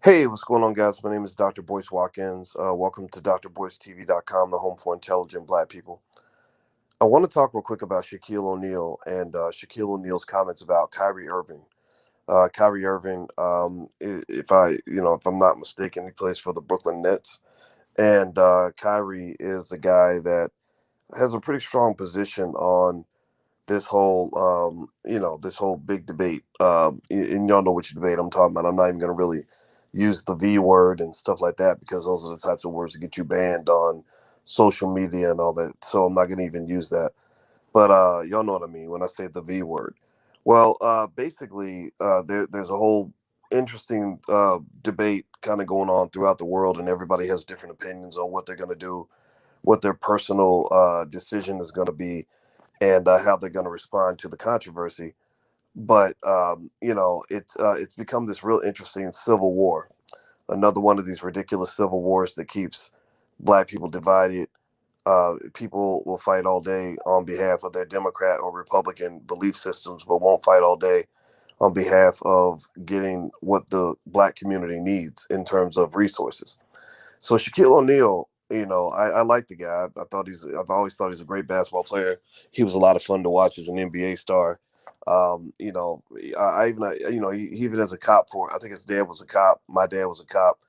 Hey, what's going on, guys? My name is Dr. Boyce Watkins. Welcome to drboycetv.com, the home for intelligent black people. I want to talk real quick about Shaquille O'Neal and Shaquille O'Neal's comments about Kyrie Irving. Kyrie Irving, if I'm not mistaken, he plays for the Brooklyn Nets, and Kyrie is a guy that has a pretty strong position on this whole big debate. And y'all know which debate I'm talking about. I'm not even going to really use the V word and stuff like that because those are the types of words that get you banned on social media and all that. So I'm not going to even use that. But y'all know what I mean when I say the V word. Well, basically, there's a whole interesting debate kind of going on throughout the world, and everybody has different opinions on what they're going to do, what their personal decision is going to be, and how they're going to respond to the controversy. But it's become this real interesting civil war, another one of these ridiculous civil wars that keeps black people divided. People will fight all day on behalf of their Democrat or Republican belief systems, but won't fight all day on behalf of getting what the black community needs in terms of resources. So Shaquille O'Neal, I like the guy. I've always thought he's a great basketball player. He was a lot of fun to watch as an NBA star. I even, he even as a cop, I think his dad was a cop. My dad was a cop.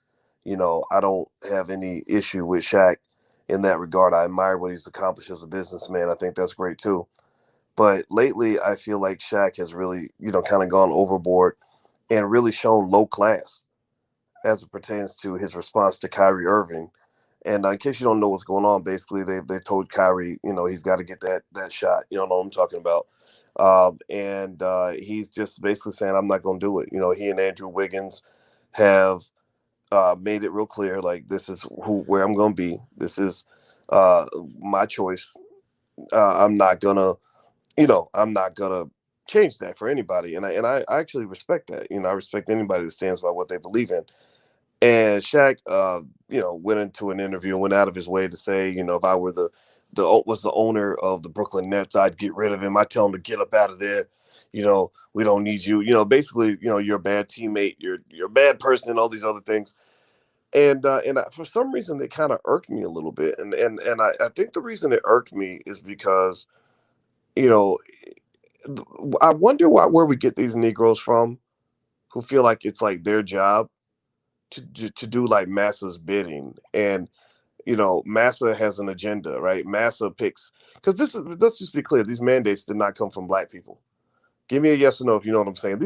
I don't have any issue with Shaq in that regard. I admire what he's accomplished as a businessman. I think that's great too. But lately, I feel like Shaq has really, kind of gone overboard and really shown low class as it pertains to his response to Kyrie Irving. And in case you don't know what's going on, basically they told Kyrie, he's got to get that shot. You know what I'm talking about. And he's just basically saying, I'm not going to do it. He and Andrew Wiggins have made it real clear, like this is where I'm going to be. This is my choice. I'm not gonna, I'm not gonna change that for anybody. And I actually respect that. I respect anybody that stands by what they believe in. And Shaq, went into an interview and went out of his way to say, if I were the owner of the Brooklyn Nets, I'd get rid of him. I tell him to get up out of there. We don't need you. Basically, you're a bad teammate. You're a bad person. All these other things. And for some reason, they kind of irked me a little bit. And I think the reason it irked me is because you know I wonder where we get these Negroes from who feel like it's like their job to do like Massa's bidding. And Massa has an agenda, right? Massa picks, because let's just be clear, these mandates did not come from black people. Give me a yes or no if you know what I'm saying.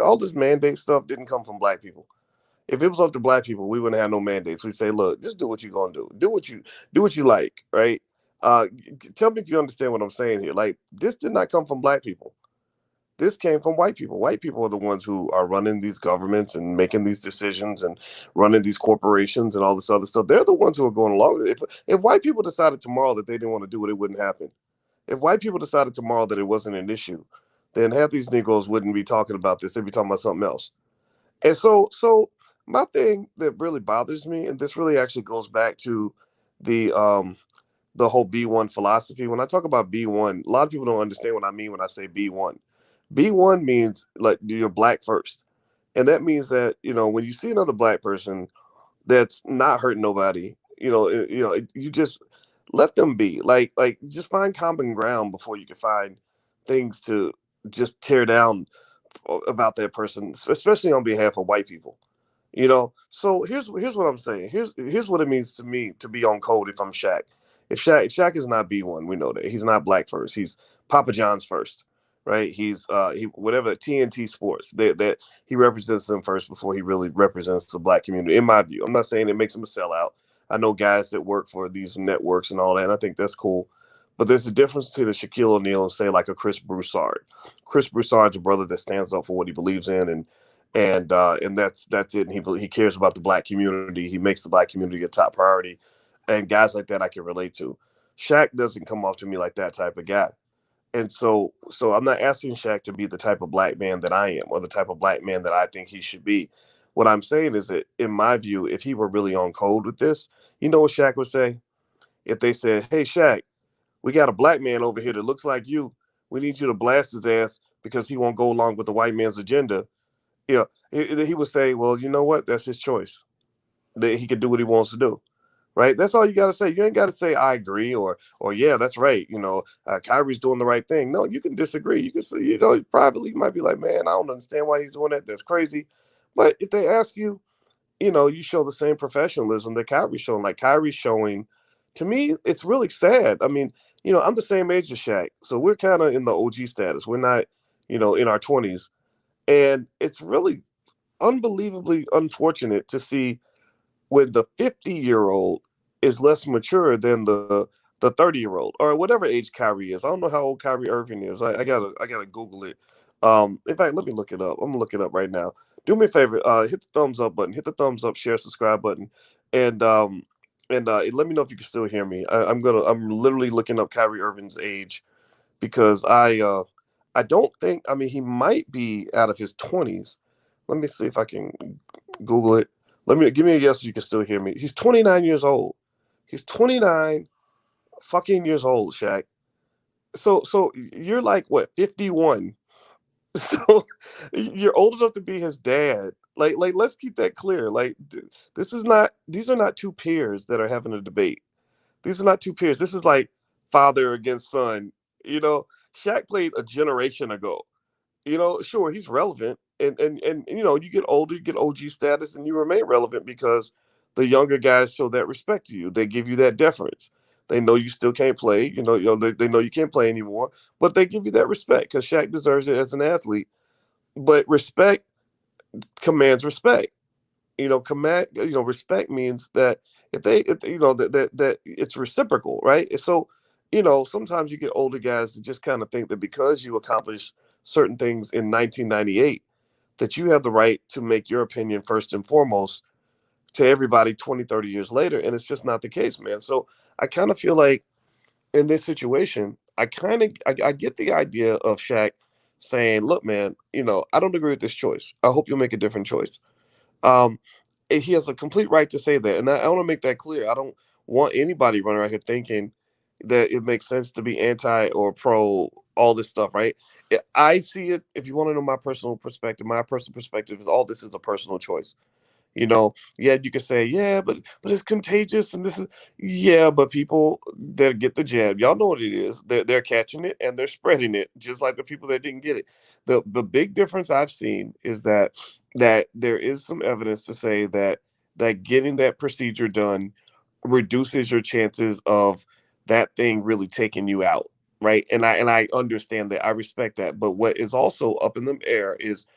All this mandate stuff didn't come from black people. If it was up to black people, we wouldn't have no mandates. We say, look, just do what you're gonna do. Do what you like, right? Tell me if you understand what I'm saying here. Like, this did not come from black people. This came from white people. White people are the ones who are running these governments and making these decisions and running these corporations and all this other stuff. They're the ones who are going along with it. If white people decided tomorrow that they didn't want to do it, it wouldn't happen. If white people decided tomorrow that it wasn't an issue, then half these Negroes wouldn't be talking about this. They'd be talking about something else. And so my thing that really bothers me, and this really actually goes back to the um the whole B1 philosophy. When I talk about B1, a lot of people don't understand what I mean when I say B1. B1 means like you're black first. And that means that, when you see another black person that's not hurting nobody, you just let them be. Like just find common ground before you can find things to just tear down about that person, especially on behalf of white people. So here's what I'm saying. Here's what it means to me to be on code if I'm Shaq. If Shaq is not B1, we know that he's not black first. He's Papa John's first, right? He's he whatever TNT Sports that he represents them first before he really represents the black community. In my view, I'm not saying it makes him a sellout. I know guys that work for these networks and all that, and I think that's cool. But there's a difference between a Shaquille O'Neal and say like a Chris Broussard. Chris Broussard's a brother that stands up for what he believes in, and that's it. And he cares about the black community. He makes the black community a top priority, and guys like that I can relate to. Shaq doesn't come off to me like that type of guy, and so I'm not asking Shaq to be the type of black man that I am or the type of black man that I think he should be. What I'm saying is that, in my view, if he were really on code with this, you know what Shaq would say? If they said, "Hey Shaq, we got a black man over here that looks like you. We need you to blast his ass because he won't go along with the white man's agenda." He would say, well, you know what? That's his choice. That he can do what he wants to do. Right? That's all you got to say. You ain't got to say I agree or yeah, that's right. Kyrie's doing the right thing. No, you can disagree. You can say, privately, you might be like, man, I don't understand why he's doing that. That's crazy. But if they ask you, you show the same professionalism that Kyrie's showing. Like Kyrie's showing, to me, it's really sad. I mean, I'm the same age as Shaq, so we're kind of in the OG status. We're not, in our 20s, and it's really unbelievably unfortunate to see when the 50-year-old is less mature than the 30-year-old or whatever age Kyrie is. I don't know how old Kyrie Irving is. I gotta Google it. In fact, let me look it up. I'm gonna look it up right now. Do me a favor, hit the thumbs up button, hit the thumbs up, share, subscribe button, and let me know if you can still hear me. I'm literally looking up Kyrie Irving's age because I don't think, I mean, he might be out of his 20s. Let me see if I can Google it. Give me a yes so you can still hear me. He's 29 years old. He's 29 fucking years old, Shaq. So you're like what, 51? So you're old enough to be his dad. Like let's keep that clear. Like these are not two peers that are having a debate. These are not two peers. This is like father against son. Shaq played a generation ago. Sure, he's relevant, and you get older, you get OG status, and you remain relevant because the younger guys show that respect to you. They give you that deference. They know you still can't play. They know you can't play anymore, but they give you that respect because Shaq deserves it as an athlete. But respect commands respect. Respect means that if that it's reciprocal, right? And so, sometimes you get older guys that just kind of think that because you accomplished certain things in 1998, that you have the right to make your opinion first and foremost to everybody 20, 30 years later. And it's just not the case, man. So I kind of feel like in this situation, I get the idea of Shaq saying, look, man, I don't agree with this choice. I hope you'll make a different choice. Um, and he has a complete right to say that, and I want to make that clear. I don't want anybody running around here thinking that it makes sense to be anti or pro all this stuff, right? I see it. If you want to know my personal perspective is all this is a personal choice. Yeah, you could say, yeah, but it's contagious, and this is, yeah, but people that get the jab, y'all know what it is. They're catching it and they're spreading it, just like the people that didn't get it. The big difference I've seen is that there is some evidence to say that getting that procedure done reduces your chances of that thing really taking you out, right? And I understand that. I respect that. But what is also up in the air is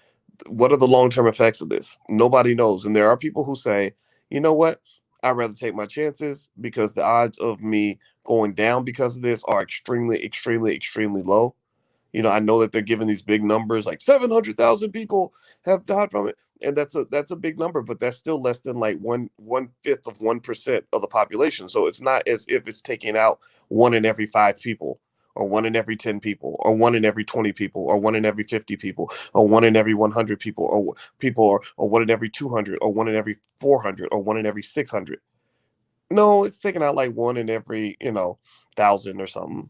what are the long-term effects of this? Nobody knows. And there are people who say, you know what? I'd rather take my chances because the odds of me going down because of this are extremely, extremely, extremely low. I know that they're giving these big numbers, like 700,000 people have died from it, and that's a big number, but that's still less than like one fifth of 1% of the population. So it's not as if it's taking out one in every 5 people, or one in every 10 people, or one in every 20 people, or one in every 50 people, or one in every 100 people, or one in every 200, or one in every 400, or one in every 600. No, it's taking out like one in every, 1,000 or something.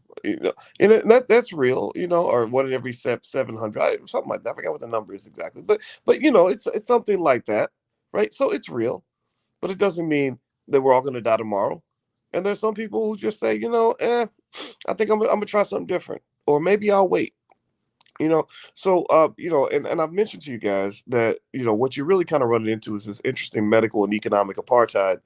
And that's real, or one in every 700, something like that. I forgot what the number is exactly, but it's something like that, right? So it's real, but it doesn't mean that we're all going to die tomorrow. And there's some people who just say, I think I'm gonna try something different, or maybe I'll wait. You know, and I've mentioned to you guys that what you're really kind of running into is this interesting medical and economic apartheid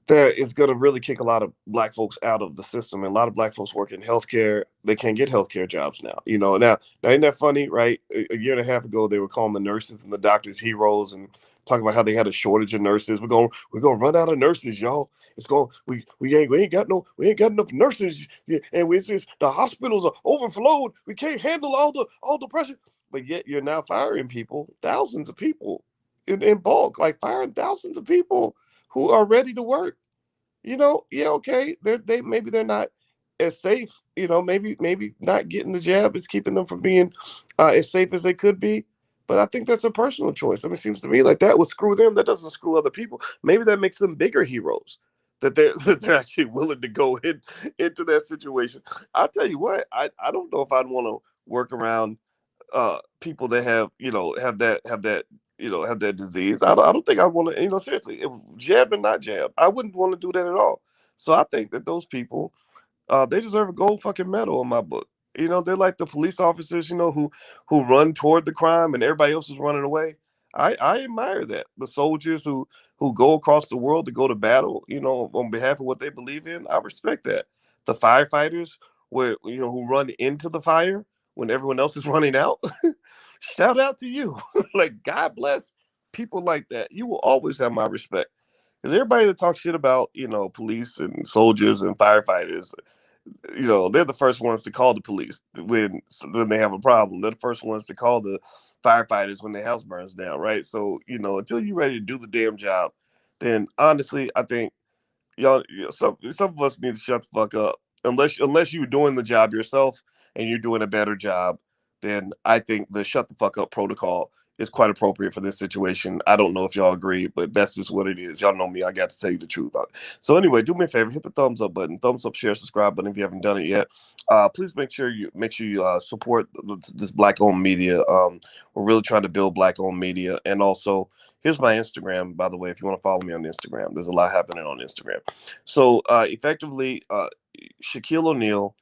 that is going to really kick a lot of black folks out of the system. And a lot of black folks work in healthcare. They can't get healthcare jobs now. Now ain't that funny, right? A year and a half ago, they were calling the nurses and the doctors heroes and talking about how they had a shortage of nurses. We're gonna run out of nurses, y'all. It's going we ain't got enough nurses, yeah, and it's just the hospitals are overflowed. We can't handle all the pressure. But yet you're now firing people, thousands of people in bulk, like firing thousands of people who are ready to work. Yeah, okay, maybe they're not as safe. Maybe not getting the jab is keeping them from being as safe as they could be. But I think that's a personal choice. I mean, it seems to me like that would screw them. That doesn't screw other people. Maybe that makes them bigger heroes. That they're actually willing to go into that situation. I'll tell you what, I don't know if I'd want to work around people that have, have that disease. I don't think I want to, seriously, jab and not jab. I wouldn't want to do that at all. So I think that those people, they deserve a gold fucking medal in my book. They're like the police officers, who run toward the crime and everybody else is running away. I admire that. The soldiers who go across the world to go to battle, on behalf of what they believe in. I respect that. The firefighters who run into the fire when everyone else is running out. Shout out to you. Like, God bless people like that. You will always have my respect. Because everybody that talks shit about, police and soldiers and firefighters, they're the first ones to call the police when they have a problem. They're the first ones to call the firefighters when their house burns down, right? So, until you're ready to do the damn job, then honestly, I think some of us need to shut the fuck up. Unless you're doing the job yourself and you're doing a better job, then I think the shut the fuck up protocol is quite appropriate for this situation. I don't know if y'all agree, but that's just what it is. Y'all know me. I got to tell you the truth. So anyway, do me a favor, hit the thumbs up button, thumbs up, share, subscribe button if you haven't done it yet. Please make sure you support this black owned media. We're really trying to build black owned media, and also here's my Instagram, by the way, if you want to follow me on Instagram. There's a lot happening on Instagram. So effectively, Shaquille O'Neal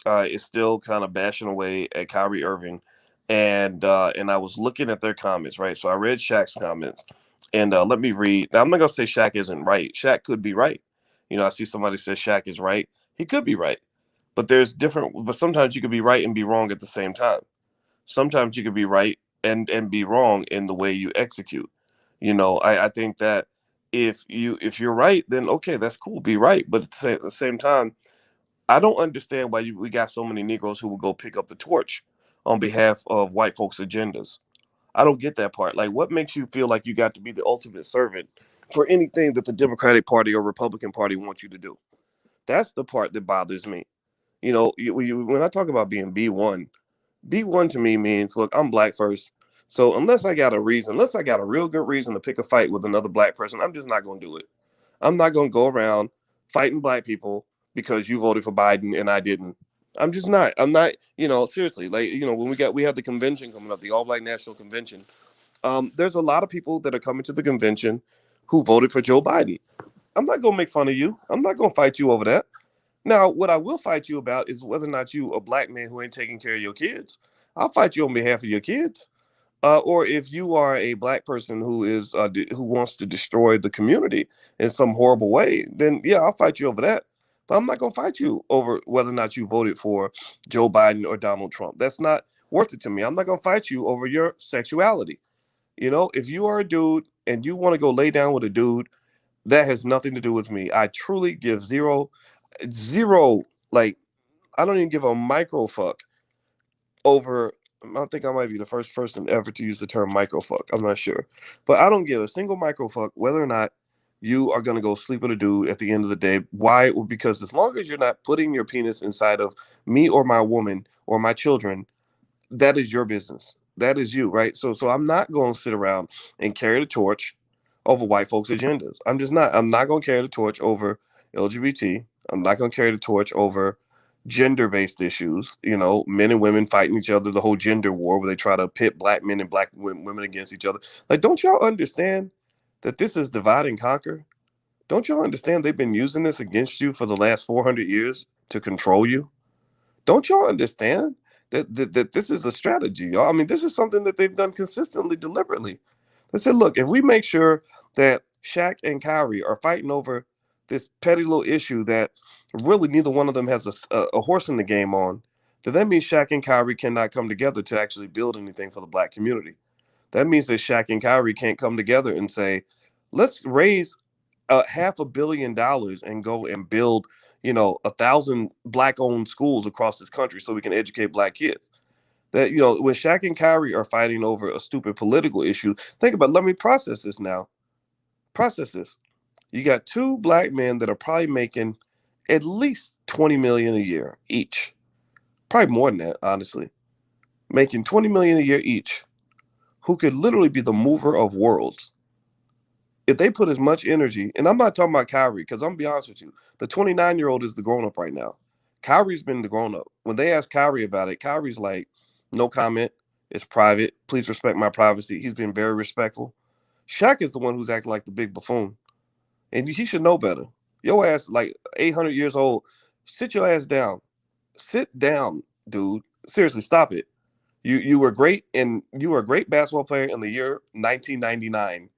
is still kind of bashing away at Kyrie Irving, and I was looking at their comments, right? So I read Shaq's comments, and let me read. Now I'm not gonna say Shaq isn't right. Shaq could be right. I see somebody say Shaq is right. He could be right, but there's different. But sometimes you could be right and be wrong at the same time. Sometimes you could be right and be wrong in the way you execute. I think that if you're right, then okay, that's cool. Be right, but at the same time, I don't understand why we got so many Negroes who will go pick up the torch on behalf of white folks' agendas. I don't get that part. Like, what makes you feel like you got to be the ultimate servant for anything that the Democratic Party or Republican Party wants you to do? That's the part that bothers me. When I talk about being B1, B1 to me means, look, I'm black first. So unless I got a real good reason to pick a fight with another black person, I'm just not going to do it. I'm not going to go around fighting black people because you voted for Biden and I didn't. I'm just not. I'm not, seriously, like, when we have the convention coming up, the All Black National Convention, there's a lot of people that are coming to the convention who voted for Joe Biden. I'm not going to make fun of you. I'm not going to fight you over that. Now, what I will fight you about is whether or not you a black man who ain't taking care of your kids. I'll fight you on behalf of your kids. Or if you are a black person who wants to destroy the community in some horrible way, then yeah, I'll fight you over that. But I'm not gonna fight you over whether or not you voted for Joe Biden or Donald Trump. That's not worth it to me. I'm not gonna fight you over your sexuality. If you are a dude and you want to go lay down with a dude, that has nothing to do with me. I truly give zero, like, I don't even give a micro fuck over. I think I might be the first person ever to use the term microfuck. I'm not sure, but I don't give a single microfuck whether or not you are gonna go sleep with a dude at the end of the day. Why? Well, because as long as you're not putting your penis inside of me or my woman or my children, that is your business. That is you, right? So I'm not going to sit around and carry the torch over white folks' agendas. I'm just not. I'm not going to carry the torch over LGBT. I'm not going to carry the torch over gender-based issues. Men and women fighting each other, the whole gender war where they try to pit black men and black women against each other. Like, don't y'all understand that this is divide and conquer? Don't y'all understand they've been using this against you for the last 400 years to control you? Don't y'all understand that this is a strategy, y'all? I mean, this is something that they've done consistently, deliberately. They said, look, if we make sure that Shaq and Kyrie are fighting over this petty little issue that really neither one of them has a horse in the game on, then that means Shaq and Kyrie cannot come together to actually build anything for the black community. That means that Shaq and Kyrie can't come together and say, let's raise $500 million and go and build 1,000 black owned schools across this country so we can educate black kids. That, when Shaq and Kyrie are fighting over a stupid political issue, think about, let me process this now. Process this. You got two black men that are probably making at least 20 million a year each. Probably more than that, honestly. Making 20 million a year each, who could literally be the mover of worlds if they put as much energy. And I'm not talking about Kyrie, because I'm gonna be honest with you, the 29-year-old is the grown-up right now. Kyrie's been the grown-up. When they ask Kyrie about it, Kyrie's like, no comment. It's private. Please respect my privacy. He's been very respectful. Shaq is the one who's acting like the big buffoon, and he should know better. Your ass, like 800 years old, sit your ass down. Sit down, dude. Seriously, stop it. You were great, and you were a great basketball player in the year 1999.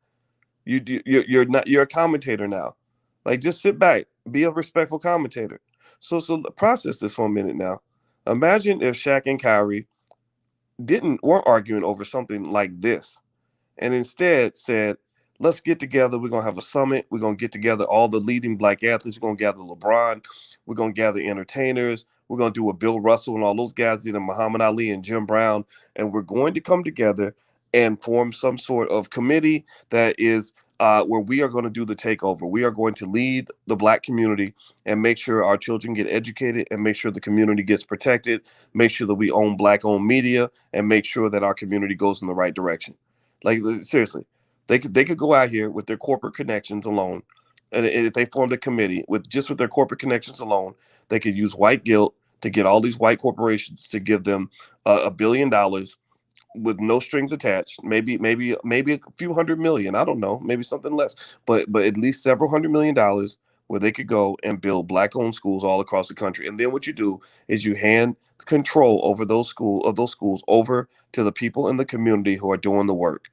You're not you're a commentator now. Like, just sit back, be a respectful commentator. So process this for a minute now. Imagine if Shaq and Kyrie didn't weren't arguing over something like this, and instead said, let's get together. We're going to have a summit. We're going to get together all the leading black athletes. We're going to gather LeBron. We're going to gather entertainers. We're going to do what Bill Russell and all those guys did, and Muhammad Ali and Jim Brown. And we're going to come together and form some sort of committee that is where we are going to do the takeover. We are going to lead the black community and make sure our children get educated and make sure the community gets protected, make sure that we own black-owned media, and make sure that our community goes in the right direction. Like, seriously, they could go out here with their corporate connections alone, and if they formed a committee with their corporate connections alone, they could use white guilt to get all these white corporations to give them $1 billion with no strings attached. Maybe a few hundred million. I don't know. Maybe something less, but at least several $100 million where they could go and build black-owned schools all across the country. And then what you do is you hand control over those schools over to the people in the community who are doing the work.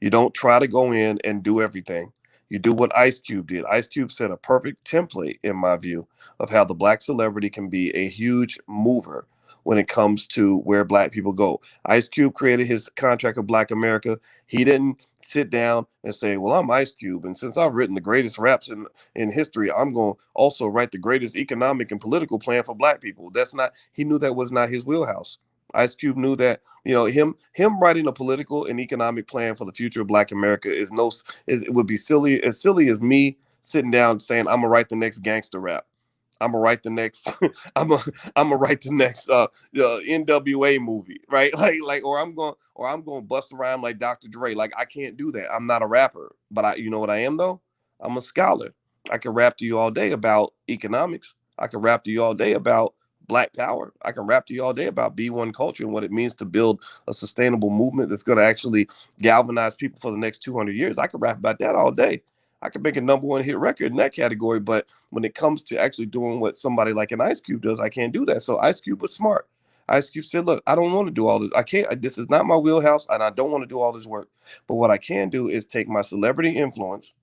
You don't try to go in and do everything. You do what Ice Cube did. Ice Cube set a perfect template, in my view, of how the black celebrity can be a huge mover when it comes to where black people go. Ice Cube created his contract of Black America. He didn't sit down and say, well, I'm Ice Cube, and since I've written the greatest raps in history, I'm going to also write the greatest economic and political plan for black people. He knew that was not his wheelhouse. Ice Cube knew that, him writing a political and economic plan for the future of Black America it would be silly as me sitting down saying I'm gonna write the next gangster rap. I'm gonna write the next I'm gonna write the next NWA movie, right? Or I'm going to bust around like Dr. Dre. Like, I can't do that. I'm not a rapper, but you know what I am though? I'm a scholar. I can rap to you all day about economics. I can rap to you all day about black power. I can rap to you all day about B1 culture and what it means to build a sustainable movement that's going to actually galvanize people for the next 200 years. I can rap about that all day. I could make a #1 hit record in that category, but when it comes to actually doing what somebody like an Ice Cube does, I can't do that. So Ice Cube was smart. Ice Cube said, look, I don't want to do all this. I can't, this is not my wheelhouse, and I don't want to do all this work. But what I can do is take my celebrity influence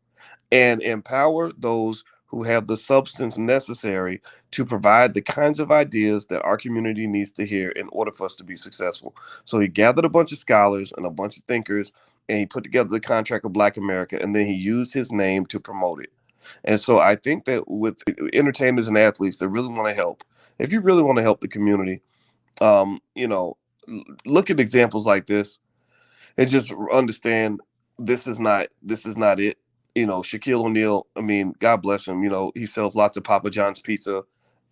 and empower those who have the substance necessary to provide the kinds of ideas that our community needs to hear in order for us to be successful. So he gathered a bunch of scholars and a bunch of thinkers, and he put together the contract of Black America, and then he used his name to promote it. And so I think that with entertainers and athletes that really want to help, if you really want to help the community, um, you know, look at examples like this and just understand this is not it. Shaquille O'Neal, I mean, God bless him. He sells lots of Papa John's pizza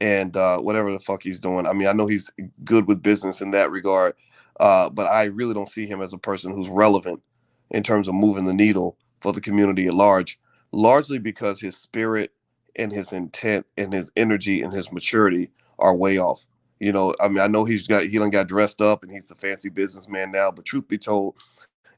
and whatever the fuck he's doing. I mean, I know he's good with business in that regard, but I really don't see him as a person who's relevant in terms of moving the needle for the community at large, largely because his spirit and his intent and his energy and his maturity are way off. I mean, I know he done got dressed up and he's the fancy businessman now, but truth be told,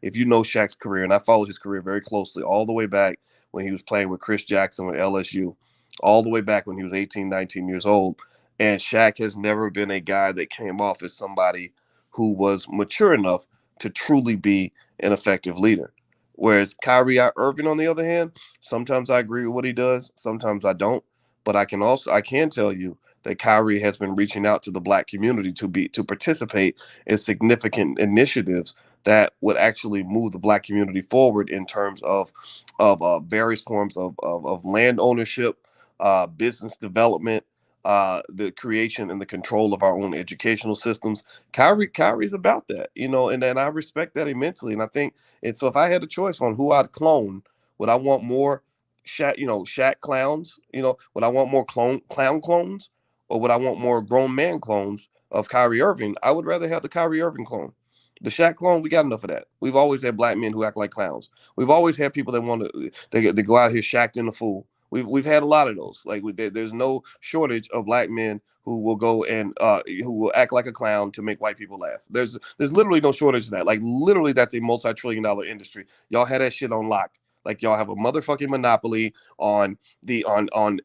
if you know Shaq's career, and I followed his career very closely, all the way back when he was playing with Chris Jackson with LSU, all the way back when he was 18, 19 years old. And Shaq has never been a guy that came off as somebody who was mature enough to truly be an effective leader. Whereas Kyrie Irving, on the other hand, sometimes I agree with what he does, sometimes I don't. But I can tell you that Kyrie has been reaching out to the black community to participate in significant initiatives that would actually move the black community forward in terms of various forms of land ownership, business development, the creation and the control of our own educational systems. Kyrie's about that, and I respect that immensely. And I think, and so if I had a choice on who I'd clone, would I want more Shaq clowns? Would I want more clown clones, or would I want more grown man clones of Kyrie Irving? I would rather have the Kyrie Irving clone. The Shaq clone, we got enough of that. We've always had black men who act like clowns. We've always had people that want to they go out here shacked in the fool. We've had a lot of those. Like there's no shortage of black men who will go and who will act like a clown to make white people laugh. There's literally no shortage of that. Like literally, that's a multi-trillion-dollar industry. Y'all had that shit on lock. Like y'all have a motherfucking monopoly on the on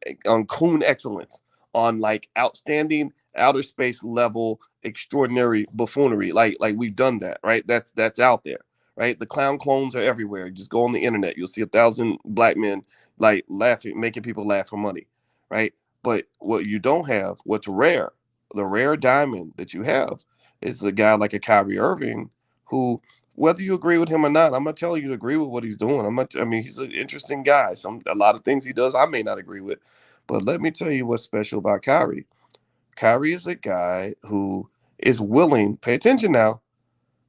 coon excellence, on like outstanding outer space level extraordinary buffoonery. Like we've done that, right? That's out there, right? The clown clones are everywhere. Just go on the internet, you'll see 1,000 black men like laughing, making people laugh for money, right? But what you don't have, what's rare, the rare diamond that you have, is a guy like a Kyrie Irving, who, whether you agree with him or not, I'm not telling you to agree with what he's doing. I'm not. I mean, he's an interesting guy. A lot of things he does, I may not agree with, but let me tell you what's special about Kyrie. Kyrie is a guy who is willing. Pay attention now,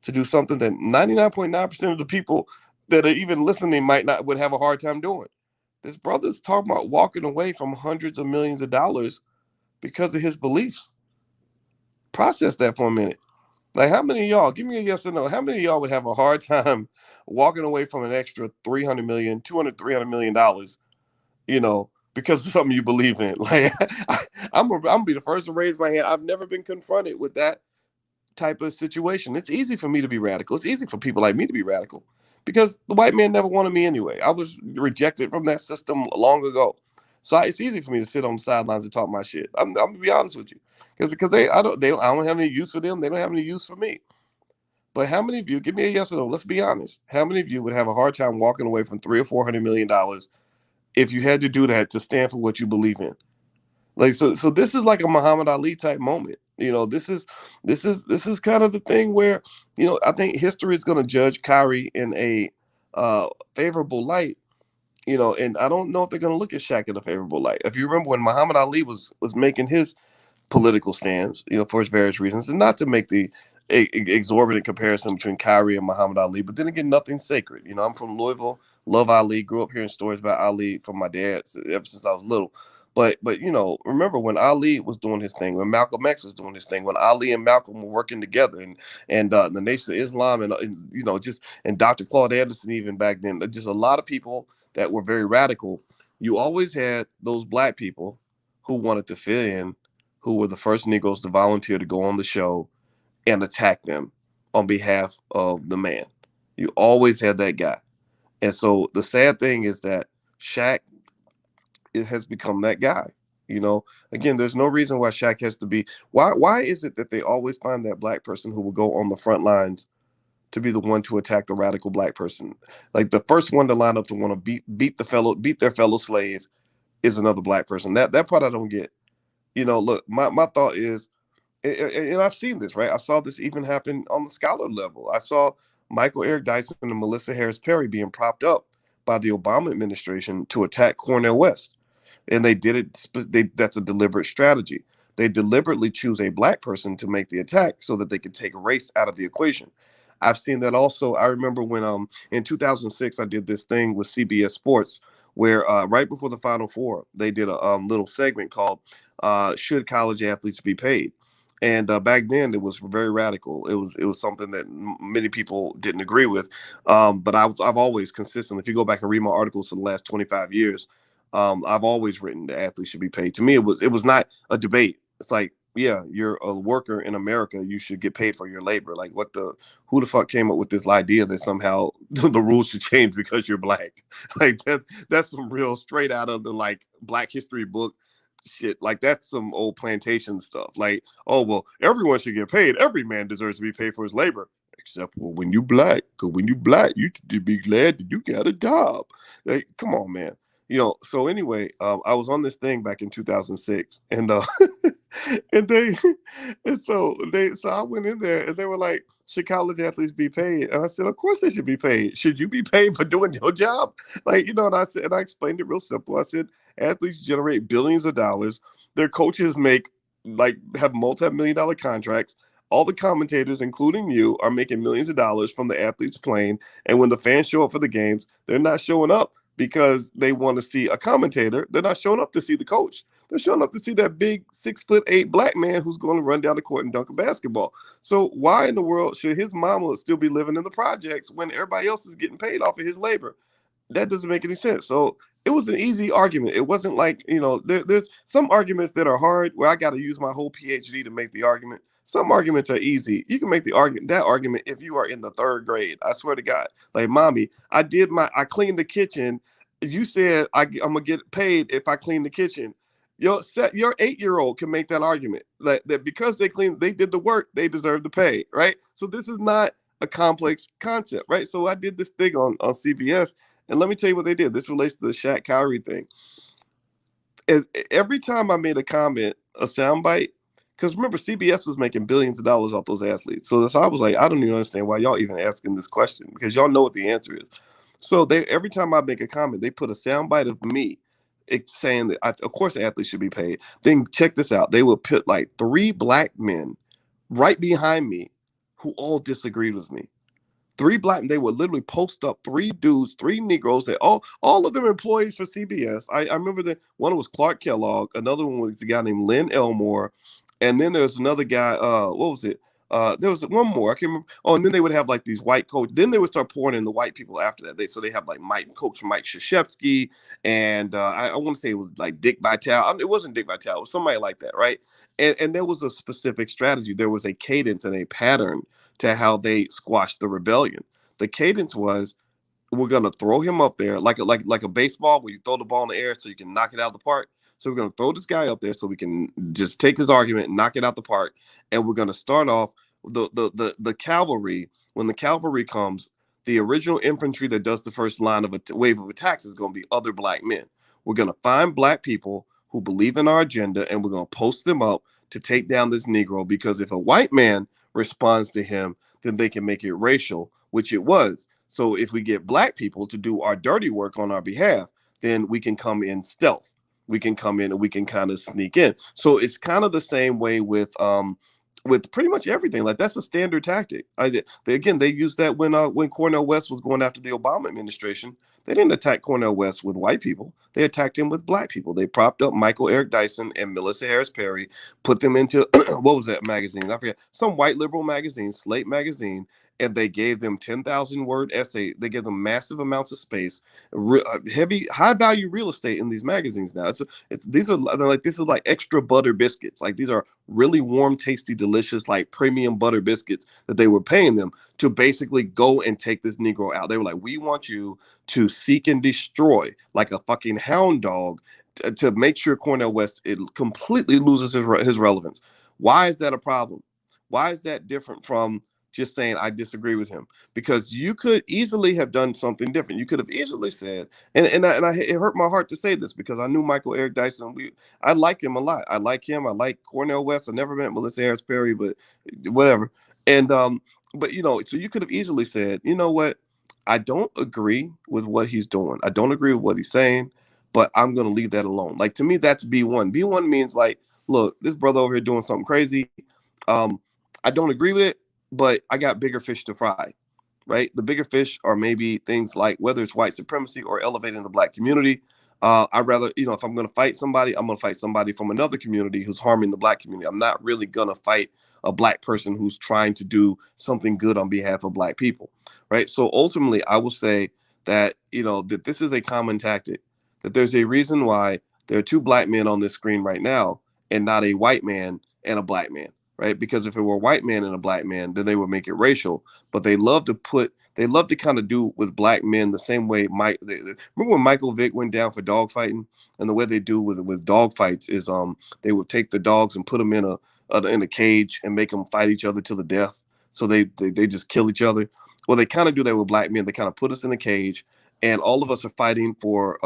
to do something that 99.9% of the people that are even listening might not would have a hard time doing. This brother's talking about walking away from hundreds of millions of dollars because of his beliefs. Process that for a minute. Like, how many of y'all, give me a yes or no, how many of y'all would have a hard time walking away from an extra 300 million, 200, $300 million, because of something you believe in? Like, I'm gonna be the first to raise my hand. I've never been confronted with that type of situation. It's easy for me to be radical. It's easy for people like me to be radical because the white man never wanted me anyway. I was rejected from that system long ago. So it's easy for me to sit on the sidelines and talk my shit. I'm gonna be honest with you, because I don't have any use for them. They don't have any use for me. But how many of you? Give me a yes or no. Let's be honest. How many of you would have a hard time walking away from $300 or $400 million if you had to do that to stand for what you believe in? Like, so this is like a Muhammad Ali type moment. This is kind of the thing where, I think history is going to judge Kyrie in a favorable light. And I don't know if they're going to look at Shaq in a favorable light. If you remember when Muhammad Ali was making his political stands, for his various reasons, and not to make the exorbitant comparison between Kyrie and Muhammad Ali, but then again, nothing's sacred. I'm from Louisville, love Ali, grew up hearing stories about Ali from my dad ever since I was little. But remember when Ali was doing his thing, when Malcolm X was doing his thing, when Ali and Malcolm were working together, and the Nation of Islam, and just and Dr. Claude Anderson even back then, just a lot of people that were very radical. You always had those black people who wanted to fit in, who were the first Negroes to volunteer to go on the show and attack them on behalf of the man. You always had that guy. And so the sad thing is that Shaq, it has become that guy. Again, there's no reason why Shaq has to be. Why is it that they always find that black person who will go on the front lines to be the one to attack the radical black person? Like the first one to line up to want to beat their fellow slave is another black person. That part I don't get. Look, my thought is, and I've seen this, right? I saw this even happen on the scholar level. I saw Michael Eric Dyson and Melissa Harris Perry being propped up by the Obama administration to attack Cornel West. And they did it. That's a deliberate strategy. They deliberately choose a black person to make the attack so that they can take race out of the equation. I've seen that also. I remember when in 2006 I did this thing with CBS Sports where right before the Final Four they did a little segment called "Should College Athletes Be Paid?" And back then it was very radical. It was something that many people didn't agree with. But I've always consistently, if you go back and read my articles for the last 25 years, I've always written that athletes should be paid. To me, it was not a debate. It's like, yeah, you're a worker in America. You should get paid for your labor. Like, who the fuck came up with this idea that somehow the rules should change because you're black? Like that's some real straight out of the like Black History book shit. Like that's some old plantation stuff. Like, oh well, everyone should get paid. Every man deserves to be paid for his labor, except when you black. Because when you black, you should be glad that you got a job. Like, come on, man. So anyway, I was on this thing back in 2006, and and they, so I went in there, and they were like, "Should college athletes be paid?" And I said, "Of course they should be paid. Should you be paid for doing your job?" Like, and I said, and I explained it real simple. I said, athletes generate billions of dollars. Their coaches have multi-million-dollar contracts. All the commentators, including you, are making millions of dollars from the athletes playing. And when the fans show up for the games, they're not showing up because they want to see a commentator. They're not showing up to see the coach. They're showing up to see that big 6'8" black man who's going to run down the court and dunk a basketball. So why in the world should his mama still be living in the projects when everybody else is getting paid off of his labor? That doesn't make any sense. So it was an easy argument. It wasn't like, there's some arguments that are hard where I got to use my whole PhD to make the argument. Some arguments are easy. You can make that argument if you are in the third grade. I swear to God. Like, mommy, I cleaned the kitchen. You said I'm gonna get paid if I clean the kitchen. Your 8-year-old can make that argument that because they did the work, they deserve the pay, right? So this is not a complex concept, right? So I did this thing on CBS, and let me tell you what they did. This relates to the Shaq Kyrie thing. Every time I made a comment, a soundbite, because remember, CBS was making billions of dollars off those athletes. So I was like, I don't even understand why y'all even asking this question, because y'all know what the answer is. So every time I make a comment, they put a soundbite of me saying that, of course, athletes should be paid. Then check this out. They would put like 3 black men right behind me who all disagreed with me. 3 black, they would literally post up 3 dudes, 3 Negroes that all of them employees for CBS. I remember that one was Clark Kellogg, another one was a guy named Lynn Elmore, and then there was another guy, what was it? There was one more. I can't remember. Oh, and then they would have like these white coach. Then they would start pouring in the white people after that. They have like Coach Mike Krzyzewski, and I want to say it was like Dick Vitale. It wasn't Dick Vitale. It was somebody like that, right? And there was a specific strategy. There was a cadence and a pattern to how they squashed the rebellion. The cadence was, we're gonna throw him up there like a baseball where you throw the ball in the air so you can knock it out of the park. So we're gonna throw this guy up there so we can just take his argument and knock it out the park. And we're gonna start off the cavalry. When the cavalry comes, the original infantry that does the first line of a wave of attacks is gonna be other black men. We're gonna find black people who believe in our agenda, and we're gonna post them up to take down this Negro, because if a white man responds to him, then they can make it racial, which it was. So if we get black people to do our dirty work on our behalf, then we can come in stealth. We can come in and we can kind of sneak in. So it's kind of the same way with pretty much everything. Like, that's a standard tactic. They used that when Cornel West was going after the Obama administration. They didn't attack Cornel West with white people. They attacked him with black people. They propped up Michael Eric Dyson and Melissa Harris Perry, put them into what was that magazine? I forget. Some white liberal magazine, Slate magazine, and they gave them 10,000-word essay. They gave them massive amounts of space, heavy, high value real estate in these magazines. Now these are like extra butter biscuits. Like, these are really warm, tasty, delicious, like premium butter biscuits that they were paying them to basically go and take this Negro out. They were like, we want you to seek and destroy like a fucking hound dog to make sure Cornel West completely loses his relevance. Why is that a problem? Why is that different from just saying I disagree with him? Because you could easily have done something different. You could have easily said, it hurt my heart to say this, because I knew Michael Eric Dyson. I like him a lot. I like him. I like Cornel West. I never met Melissa Harris Perry, but whatever. And but so you could have easily said, you know what? I don't agree with what he's doing. I don't agree with what he's saying, but I'm gonna leave that alone. Like, to me, that's B1. B1 means like, look, this brother over here doing something crazy. I don't agree with it, but I got bigger fish to fry, right? The bigger fish are maybe things like whether it's white supremacy or elevating the black community. I'd rather, if I'm going to fight somebody, I'm going to fight somebody from another community who's harming the black community. I'm not really going to fight a black person who's trying to do something good on behalf of black people, right? So ultimately, I will say that, that this is a common tactic, that there's a reason why there are 2 black men on this screen right now and not a white man and a black man, right? Because if it were a white man and a black man, then they would make it racial. But they love to kind of do with black men the same way remember when Michael Vick went down for dog fighting, and the way they do with dog fights is they would take the dogs and put them in a cage and make them fight each other to the death. So they just kill each other. Well, they kind of do that with black men. They kind of put us in a cage, and all of us are fighting for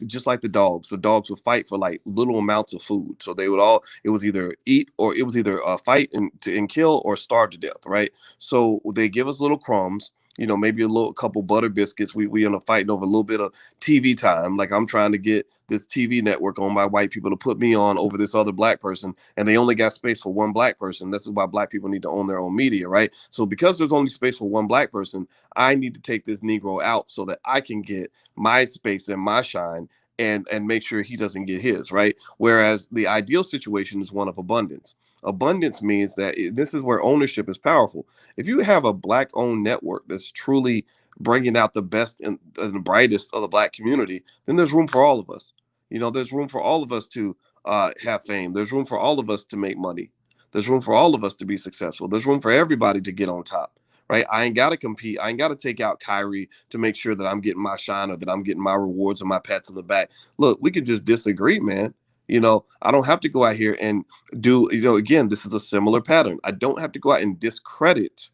just like the dogs. The dogs would fight for like little amounts of food. So it was either eat, or it was either fight and kill, or starve to death, right? So they give us little crumbs, maybe a couple butter biscuits. We end up fighting over a little bit of TV time. Like, I'm trying to get this TV network owned by white people to put me on over this other black person, and they only got space for one black person. This is why black people need to own their own media, right? So because there's only space for one black person, I need to take this Negro out so that I can get my space and my shine, and make sure he doesn't get his, right? Whereas the ideal situation is one of abundance. Abundance means that this is where ownership is powerful. If you have a black owned network that's truly bringing out the best and the brightest of the Black community, then there's room for all of us. There's room for all of us to have fame. There's room for all of us to make money. There's room for all of us to be successful. There's room for everybody to get on top, right? I ain't got to compete. I ain't got to take out Kyrie to make sure that I'm getting my shine or that I'm getting my rewards or my pats on the back. Look, we can just disagree, man. I don't have to go out here and do, again, this is a similar pattern. I don't have to go out and discredit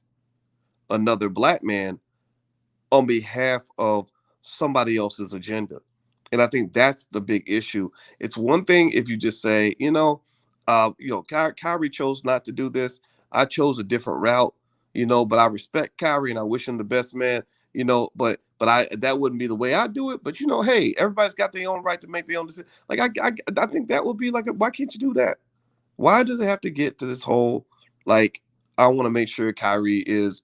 another Black man on behalf of somebody else's agenda. And I think that's the big issue. It's one thing if you just say, Kyrie chose not to do this. I chose a different route, but I respect Kyrie and I wish him the best, man. But I that wouldn't be the way I do it. But hey, everybody's got their own right to make their own decision. Like I think that would be like, why can't you do that? Why does it have to get to this whole like I want to make sure Kyrie is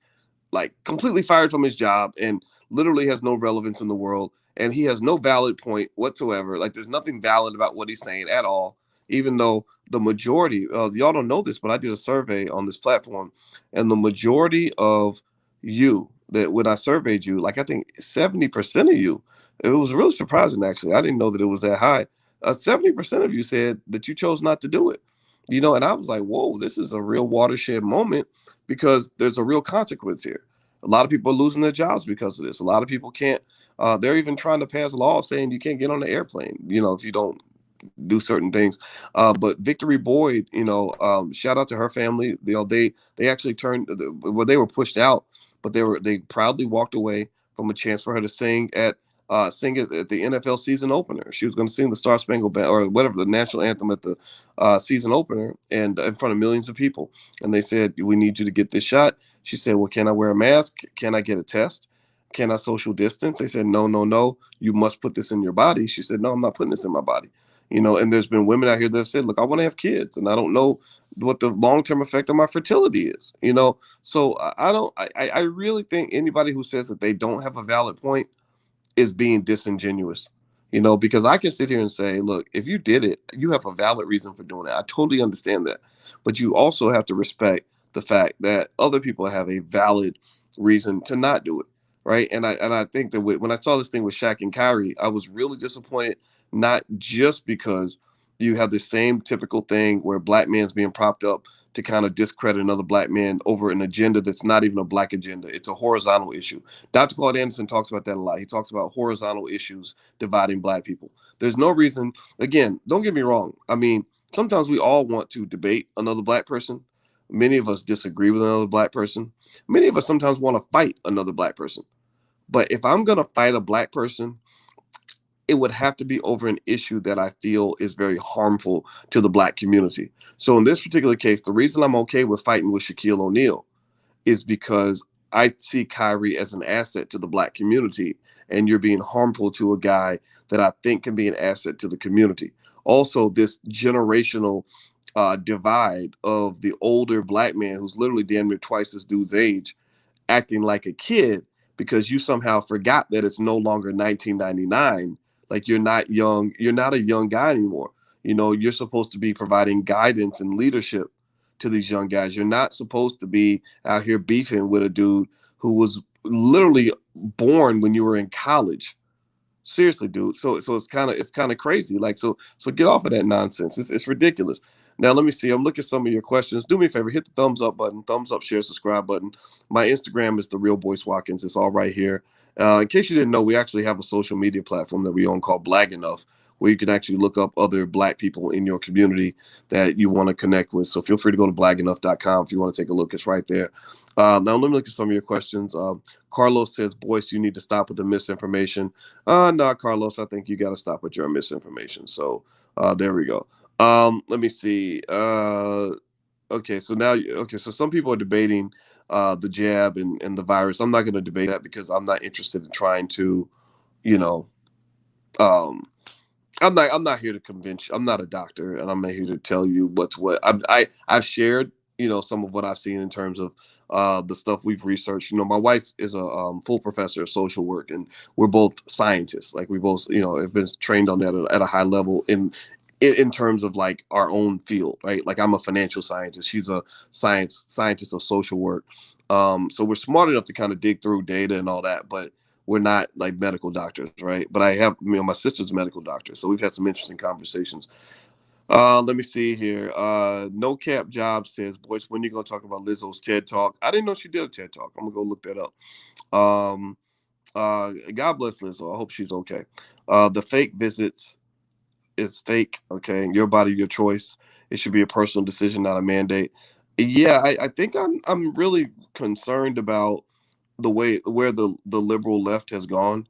like completely fired from his job and literally has no relevance in the world and he has no valid point whatsoever. Like there's nothing valid about what he's saying at all, even though the majority y'all don't know this, but I did a survey on this platform and the majority of you that when I surveyed you, like I think 70% of you, it was really surprising actually. I didn't know that it was that high. 70% of you said that you chose not to do it. And I was like, whoa, this is a real watershed moment because there's a real consequence here. A lot of people are losing their jobs because of this. A lot of people can't. They're even trying to pass laws saying you can't get on the airplane, if you don't do certain things. But Victory Boyd, shout out to her family. They actually turned. Well, they were pushed out, but they proudly walked away from a chance for her to sing it at the NFL season opener. She was going to sing the Star Spangled Banner or whatever the national anthem at the season opener and in front of millions of people. And they said, "We need you to get this shot." She said, "Well, can I wear a mask? Can I get a test? Can I social distance?" They said, "No, no, no. You must put this in your body." She said, "No, I'm not putting this in my body." And there's been women out here that have said, "Look, I want to have kids, and I don't know what the long-term effect of my fertility is." So I don't. I really think anybody who says that they don't have a valid point is being disingenuous, because I can sit here and say, look, if you did it, you have a valid reason for doing it. I totally understand that. But you also have to respect the fact that other people have a valid reason to not do it. Right. And I think that when I saw this thing with Shaq and Kyrie, I was really disappointed, not just because you have the same typical thing where Black man's being propped up to kind of discredit another Black man over an agenda that's not even a Black agenda. It's a horizontal issue. Dr. Claude Anderson talks about that a lot. He talks about horizontal issues dividing Black people. There's no reason, again, don't get me wrong. I mean, sometimes we all want to debate another Black person. Many of us disagree with another Black person. Many of us sometimes want to fight another Black person. But if I'm going to fight a Black person, it would have to be over an issue that I feel is very harmful to the Black community. So in this particular case, the reason I'm okay with fighting with Shaquille O'Neal is because I see Kyrie as an asset to the Black community, and you're being harmful to a guy that I think can be an asset to the community. Also, this generational divide of the older Black man who's literally damn near twice this dude's age acting like a kid because you somehow forgot that it's no longer 1999. Like you're not young, you're not a young guy anymore. You're supposed to be providing guidance and leadership to these young guys. You're not supposed to be out here beefing with a dude who was literally born when you were in college. Seriously, dude. So it's kind of crazy. Like so get off of that nonsense. It's ridiculous. Now let me see. I'm looking at some of your questions. Do me a favor, hit the thumbs up button, thumbs up, share, subscribe button. My Instagram is the real Boyce Watkins. It's all right here. In case you didn't know, we actually have a social media platform that we own called Blag Enough, where you can actually look up other Black people in your community that you want to connect with. So feel free to go to blagenough.com if you want to take a look. It's right there. Now let me look at some of your questions. Carlos says, Boyce, you need to stop with the misinformation. No, Carlos, I think you got to stop with your misinformation. So there we go. Let me see. Okay, so some people are debating the jab and the virus. I'm not going to debate that because I'm not interested in trying to, you know, um, I'm not here to convince you. I'm not a doctor, and I'm not here to tell you what's what. I've shared, some of what I've seen in terms of the stuff we've researched. My wife is a full professor of social work, and we're both scientists. Like we both, have been trained on that at a high level in terms of like our own field, right? Like I'm a financial scientist. She's a scientist of social work. So we're smart enough to kind of dig through data and all that, but we're not like medical doctors, right? But I have, my sister's a medical doctor, so we've had some interesting conversations. Let me see here. No Cap Job says, Boyce, when you gonna talk about Lizzo's TED Talk? I didn't know she did a TED Talk. I'm gonna go look that up. God bless Lizzo. I hope she's okay. The fake visits is fake. Okay, your body, your choice. It should be a personal decision, not a mandate. Yeah, I think I'm really concerned about the way where the liberal left has gone,